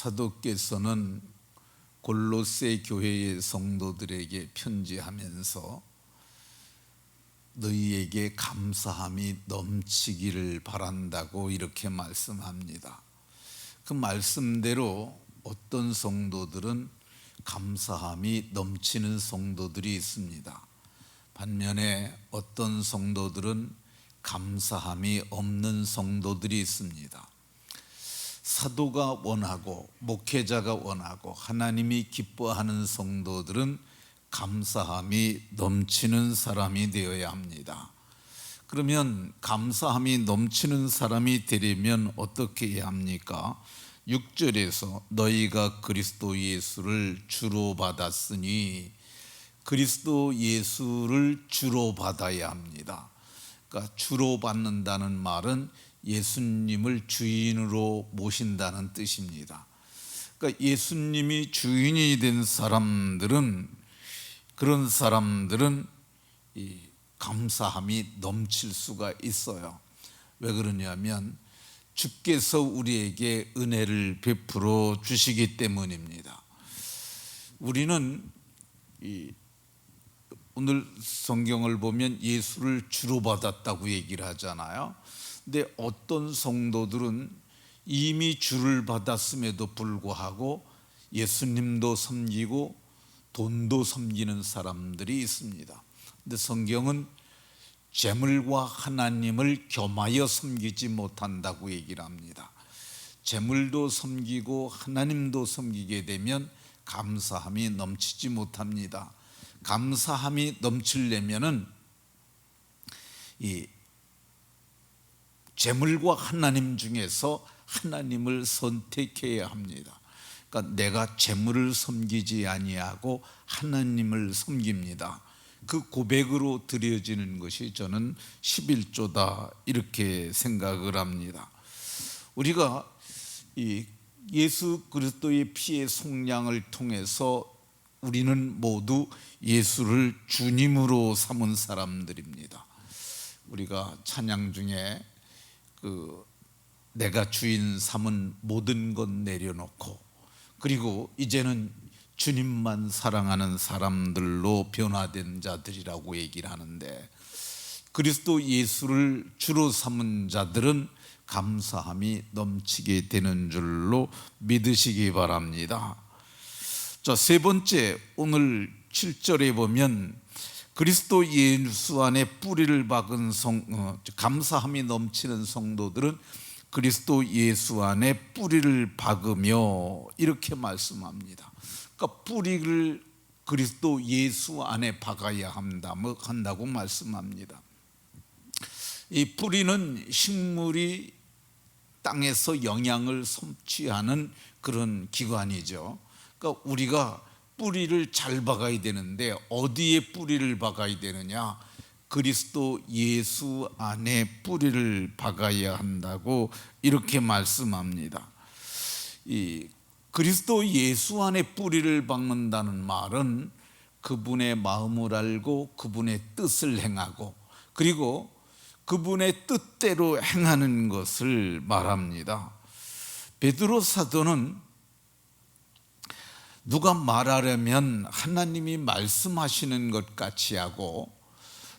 사도께서는 골로새 교회의 성도들에게 편지하면서 너희에게 감사함이 넘치기를 바란다고 이렇게 말씀합니다. 그 말씀대로 어떤 성도들은 감사함이 넘치는 성도들이 있습니다. 반면에 어떤 성도들은 감사함이 없는 성도들이 있습니다. 사도가 원하고 목회자가 원하고 하나님이 기뻐하는 성도들은 감사함이 넘치는 사람이 되어야 합니다. 그러면 감사함이 넘치는 사람이 되려면 어떻게 해야 합니까? 6절에서 너희가 그리스도 예수를 주로 받았으니, 그리스도 예수를 주로 받아야 합니다. 그러니까 주로 받는다는 말은 예수님을 주인으로 모신다는 뜻입니다. 그러니까 예수님이 주인이 된 사람들은, 그런 사람들은 이 감사함이 넘칠 수가 있어요. 왜 그러냐면 주께서 우리에게 은혜를 베풀어 주시기 때문입니다. 우리는 오늘 성경을 보면 예수를 주로 받았다고 얘기를 하잖아요. 근데 어떤 성도들은 이미 주를 받았음에도 불구하고 예수님도 섬기고 돈도 섬기는 사람들이 있습니다. 근데 성경은 재물과 하나님을 겸하여 섬기지 못한다고 얘기를 합니다. 재물도 섬기고 하나님도 섬기게 되면 감사함이 넘치지 못합니다. 감사함이 넘치려면은 이 재물과 하나님 중에서 하나님을 선택해야 합니다. 그러니까 내가 재물을 섬기지 아니하고 하나님을 섬깁니다. 그 고백으로 드려지는 것이 저는 11조다 이렇게 생각을 합니다. 우리가 이 예수 그리스도의 피의 속량을 통해서 우리는 모두 예수를 주님으로 삼은 사람들입니다. 우리가 찬양 중에 내가 주인 삼은 모든 것 내려놓고, 그리고 이제는 주님만 사랑하는 사람들로 변화된 자들이라고 얘기를 하는데, 그리스도 예수를 주로 삼은 자들은 감사함이 넘치게 되는 줄로 믿으시기 바랍니다. 자, 세 번째, 오늘 7절에 보면 그리스도 예수 안에 뿌리를 박은 감사함이 넘치는 성도들은 그리스도 예수 안에 뿌리를 박으며 이렇게 말씀합니다. 그러니까 뿌리를 그리스도 예수 안에 박아야 한다고 말씀합니다. 이 뿌리는 식물이 땅에서 영양을 섭취하는 그런 기관이죠. 그러니까 우리가 뿌리를 잘 박아야 되는데 어디에 뿌리를 박아야 되느냐? 그리스도 예수 안에 뿌리를 박아야 한다고 이렇게 말씀합니다. 이 그리스도 예수 안에 뿌리를 박는다는 말은 그분의 마음을 알고 그분의 뜻을 행하고, 그리고 그분의 뜻대로 행하는 것을 말합니다. 베드로 사도는 누가 말하려면 하나님이 말씀하시는 것 같이 하고,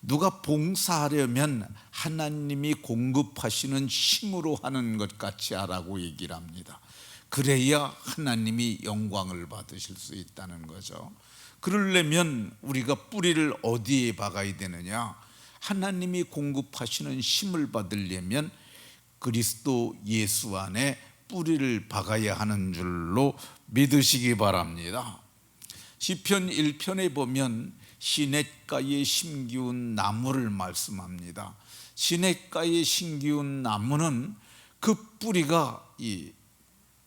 누가 봉사하려면 하나님이 공급하시는 힘으로 하는 것 같이 하라고 얘기를 합니다. 그래야 하나님이 영광을 받으실 수 있다는 거죠. 그러려면 우리가 뿌리를 어디에 박아야 되느냐? 하나님이 공급하시는 힘을 받으려면 그리스도 예수 안에 뿌리를 박아야 하는 줄로 믿으시기 바랍니다. 시편 1편에 보면 시냇가에 심기운 나무를 말씀합니다. 시냇가에 심기운 나무는 그 뿌리가 이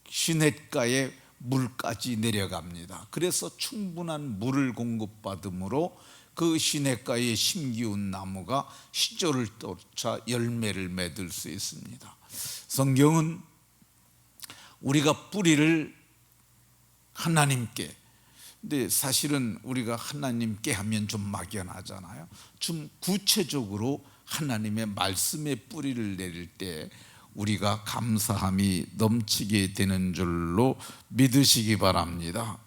시냇가에 물까지 내려갑니다. 그래서 충분한 물을 공급받음으로 그 시냇가에 심기운 나무가 시절을 쫓아 열매를 맺을 수 있습니다. 성경은 우리가 뿌리를 하나님께, 근데 사실은 우리가 하나님께 하면 좀 막연하잖아요. 좀 구체적으로 하나님의 말씀에 뿌리를 내릴 때 우리가 감사함이 넘치게 되는 줄로 믿으시기 바랍니다.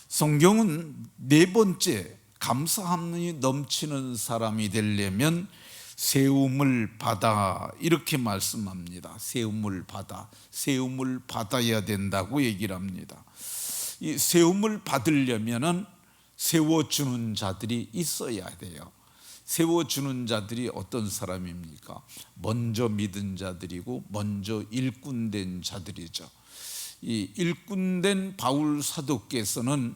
성경은 네 번째, 감사함이 넘치는 사람이 되려면 세움을 받아, 이렇게 말씀합니다. 세움을 받아, 세움을 받아야 된다고 얘기를 합니다. 이 세움을 받으려면은 세워주는 자들이 있어야 돼요. 세워주는 자들이 어떤 사람입니까? 먼저 믿은 자들이고 먼저 일꾼된 자들이죠. 이 일꾼된 바울 사도께서는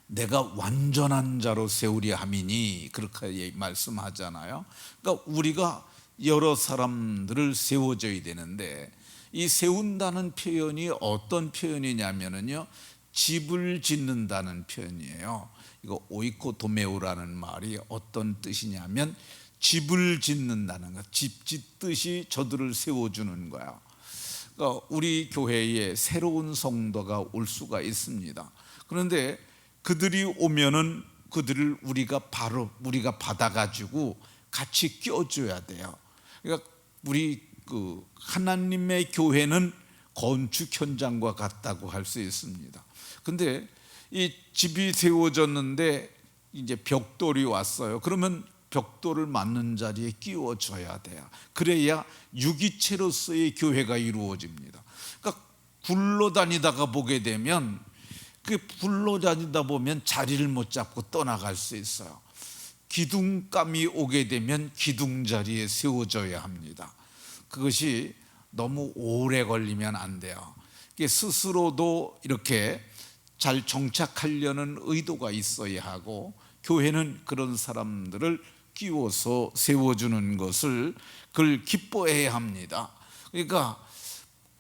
내가 완전한 자로 세우려 함이니, 그렇게 말씀하잖아요. 그러니까 우리가 여러 사람들을 세워줘야 되는데, 이 세운다는 표현이 어떤 표현이냐면요, 집을 짓는다는 표현이에요. 이거 오이코도메오라는 말이 어떤 뜻이냐면 집을 짓는다는 거, 집 짓듯이 저들을 세워주는 거야. 그러니까 우리 교회에 새로운 성도가 올 수가 있습니다. 그런데 그들이 오면은 그들을 우리가 받아가지고 같이 껴줘야 돼요. 그러니까 우리 하나님의 교회는 건축 현장과 같다고 할 수 있습니다. 근데 이 집이 세워졌는데 이제 벽돌이 왔어요. 그러면 벽돌을 맞는 자리에 끼워줘야 돼요. 그래야 유기체로서의 교회가 이루어집니다. 그러니까 굴러다니다가 보게 되면, 굴러다니다 보면 자리를 못 잡고 떠나갈 수 있어요. 기둥감이 오게 되면 기둥 자리에 세워져야 합니다. 그것이 너무 오래 걸리면 안 돼요. 스스로도 이렇게 잘 정착하려는 의도가 있어야 하고, 교회는 그런 사람들을 끼워서 세워주는 것을 그걸 기뻐해야 합니다. 그러니까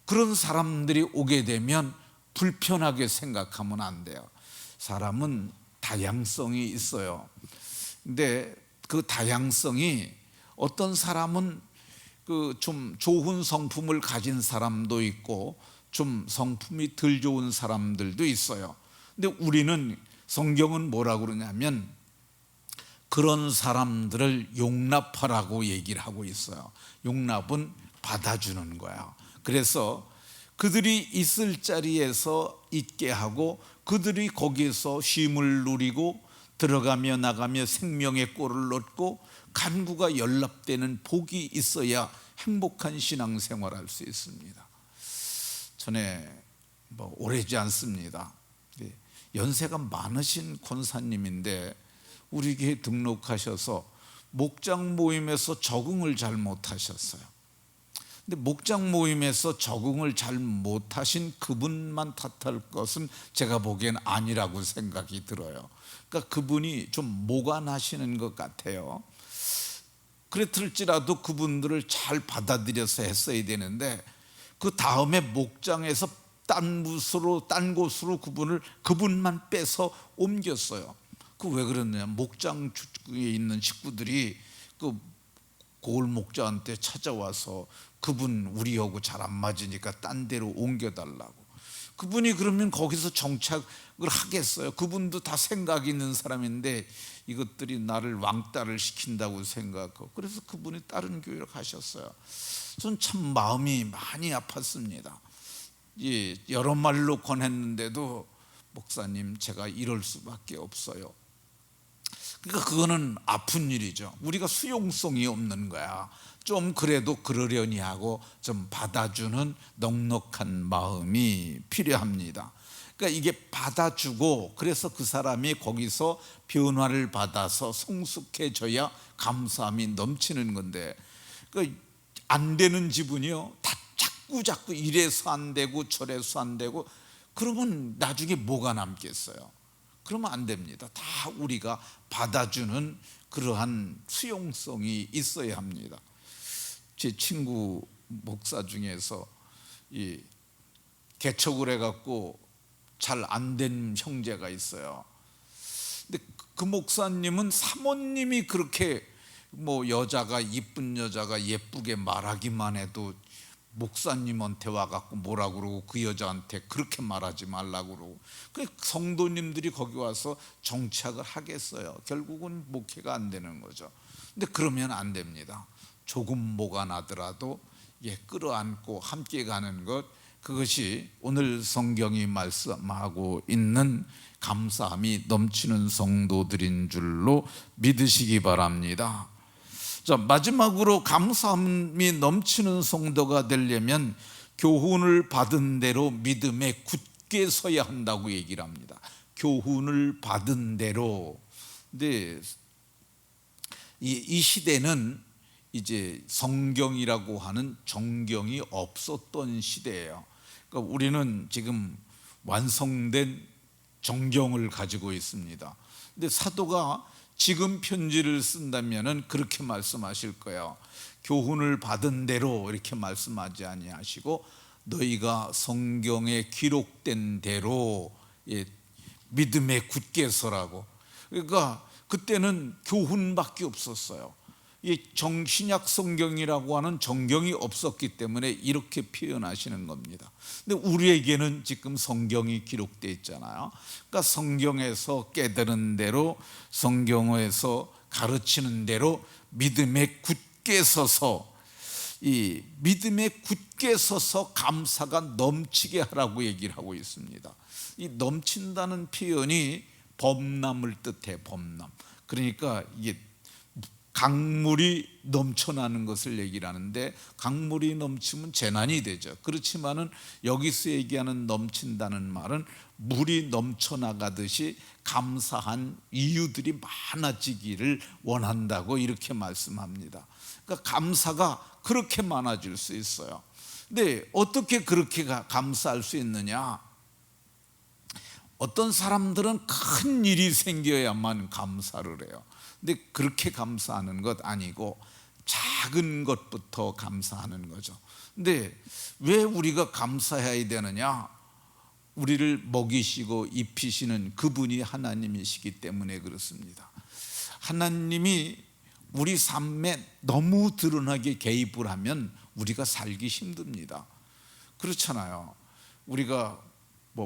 그런 사람들이 오게 되면 불편하게 생각하면 안 돼요. 사람은 다양성이 있어요. 근데 그 다양성이, 어떤 사람은 좀 좋은 성품을 가진 사람도 있고 좀 성품이 덜 좋은 사람들도 있어요. 근데 우리는, 성경은 뭐라고 그러냐면 그런 사람들을 용납하라고 얘기를 하고 있어요. 용납은 받아주는 거야. 그래서 그들이 있을 자리에서 있게 하고, 그들이 거기서 쉼을 누리고 들어가며 나가며 생명의 꼴을 얻고 간구가 연락되는 복이 있어야 행복한 신앙생활을 할 수 있습니다. 전에 오래지 않습니다. 연세가 많으신 권사님인데 우리 교회 등록하셔서 목장 모임에서 적응을 잘 못하셨어요. 근데 목장 모임에서 적응을 잘 못하신 그분만 탓할 것은 제가 보기엔 아니라고 생각이 들어요. 그러니까 그분이 좀 모관하시는 것 같아요. 그랬을지라도 그분들을 잘 받아들여서 했어야 되는데, 그 다음에 목장에서 딴 곳으로 그분만 빼서 옮겼어요. 그 왜 그랬냐? 목장에 있는 식구들이 그 고을 목자한테 찾아와서 그분 우리하고 잘 안 맞으니까 딴 데로 옮겨달라고. 그분이 그러면 거기서 정착을 하겠어요? 그분도 다 생각이 있는 사람인데 이것들이 나를 왕따를 시킨다고 생각하고, 그래서 그분이 다른 교회로 가셨어요. 전 참 마음이 많이 아팠습니다. 여러 말로 권했는데도 목사님, 제가 이럴 수밖에 없어요. 그러니까 그거는 아픈 일이죠. 우리가 수용성이 없는 거야. 좀 그래도 그러려니 하고 좀 받아주는 넉넉한 마음이 필요합니다. 그러니까 이게 받아주고, 그래서 그 사람이 거기서 변화를 받아서 성숙해져야 감사함이 넘치는 건데, 그러니까 안 되는 지분이요, 다 자꾸 이래서 안 되고 저래서 안 되고, 그러면 나중에 뭐가 남겠어요? 그러면 안 됩니다. 다 우리가 받아주는 그러한 수용성이 있어야 합니다. 제 친구 목사 중에서 이 개척을 해갖고 잘 안 된 형제가 있어요. 근데 그 목사님은 사모님이 그렇게 여자가, 이쁜 여자가 예쁘게 말하기만 해도 목사님한테 와갖고 뭐라 그러고 그 여자한테 그렇게 말하지 말라고 그러고, 그 성도님들이 거기 와서 정착을 하겠어요? 결국은 목회가 안 되는 거죠. 근데 그러면 안 됩니다. 조금 뭐가 나더라도 끌어안고 함께 가는 것, 그것이 오늘 성경이 말씀하고 있는 감사함이 넘치는 성도들인 줄로 믿으시기 바랍니다. 자, 마지막으로 감사함이 넘치는 성도가 되려면 교훈을 받은 대로 믿음에 굳게 서야 한다고 얘기를 합니다. 교훈을 받은 대로. 근데 이 시대는 이제 성경이라고 하는 정경이 없었던 시대예요. 그러니까 우리는 지금 완성된 정경을 가지고 있습니다. 근데 사도가 지금 편지를 쓴다면은 그렇게 말씀하실 거예요. 교훈을 받은 대로 이렇게 말씀하지 아니하시고 너희가 성경에 기록된 대로 믿음에 굳게 서라고. 그러니까 그때는 교훈밖에 없었어요. 이 신약 성경이라고 하는 정경이 없었기 때문에 이렇게 표현하시는 겁니다. 근데 우리에게는 지금 성경이 기록되어 있잖아요. 그러니까 성경에서 깨달은 대로, 성경에서 가르치는 대로 믿음에 굳게 서서, 이 믿음에 굳게 서서 감사가 넘치게 하라고 얘기를 하고 있습니다. 이 넘친다는 표현이 범람을 뜻해. 범람. 그러니까 이게 강물이 넘쳐나는 것을 얘기를 하는데, 강물이 넘치면 재난이 되죠. 그렇지만은 여기서 얘기하는 넘친다는 말은 물이 넘쳐나가듯이 감사한 이유들이 많아지기를 원한다고 이렇게 말씀합니다. 그러니까 감사가 그렇게 많아질 수 있어요. 근데 어떻게 그렇게 감사할 수 있느냐? 어떤 사람들은 큰 일이 생겨야만 감사를 해요. 근데 그렇게 감사하는 것 아니고 작은 것부터 감사하는 거죠. 근데 왜 우리가 감사해야 되느냐? 우리를 먹이시고 입히시는 그분이 하나님이시기 때문에 그렇습니다. 하나님이 우리 삶에 너무 드러나게 개입을 하면 우리가 살기 힘듭니다. 그렇잖아요. 우리가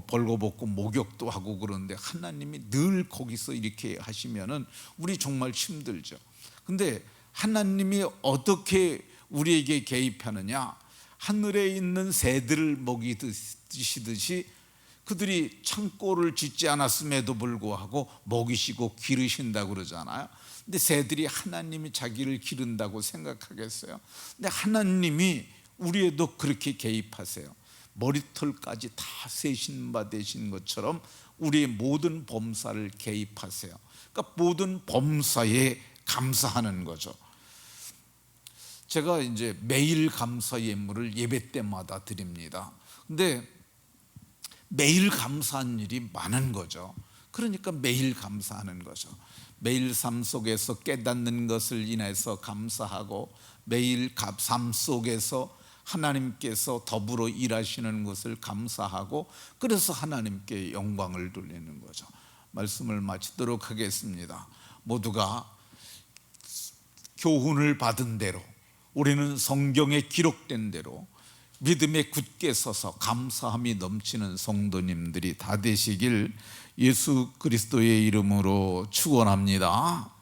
벌거벗고 목욕도 하고 그러는데 하나님이 늘 거기서 이렇게 하시면은 우리 정말 힘들죠. 근데 하나님이 어떻게 우리에게 개입하느냐? 하늘에 있는 새들을 먹이시듯이 그들이 창고를 짓지 않았음에도 불구하고 먹이시고 기르신다고 그러잖아요. 근데 새들이 하나님이 자기를 기른다고 생각하겠어요? 근데 하나님이 우리에도 그렇게 개입하세요. 머리털까지 다 세신 바 되신 것처럼 우리의 모든 범사를 개입하세요. 그러니까 모든 범사에 감사하는 거죠. 제가 이제 매일 감사 예물을 예배 때마다 드립니다. 근데 매일 감사한 일이 많은 거죠. 그러니까 매일 감사하는 거죠. 매일 삶 속에서 깨닫는 것을 인해서 감사하고, 매일 삶 속에서 하나님께서 더불어 일하시는 것을 감사하고, 그래서 하나님께 영광을 돌리는 거죠. 말씀을 마치도록 하겠습니다. 모두가 교훈을 받은 대로, 우리는 성경에 기록된 대로 믿음에 굳게 서서 감사함이 넘치는 성도님들이 다 되시길 예수 그리스도의 이름으로 축원합니다.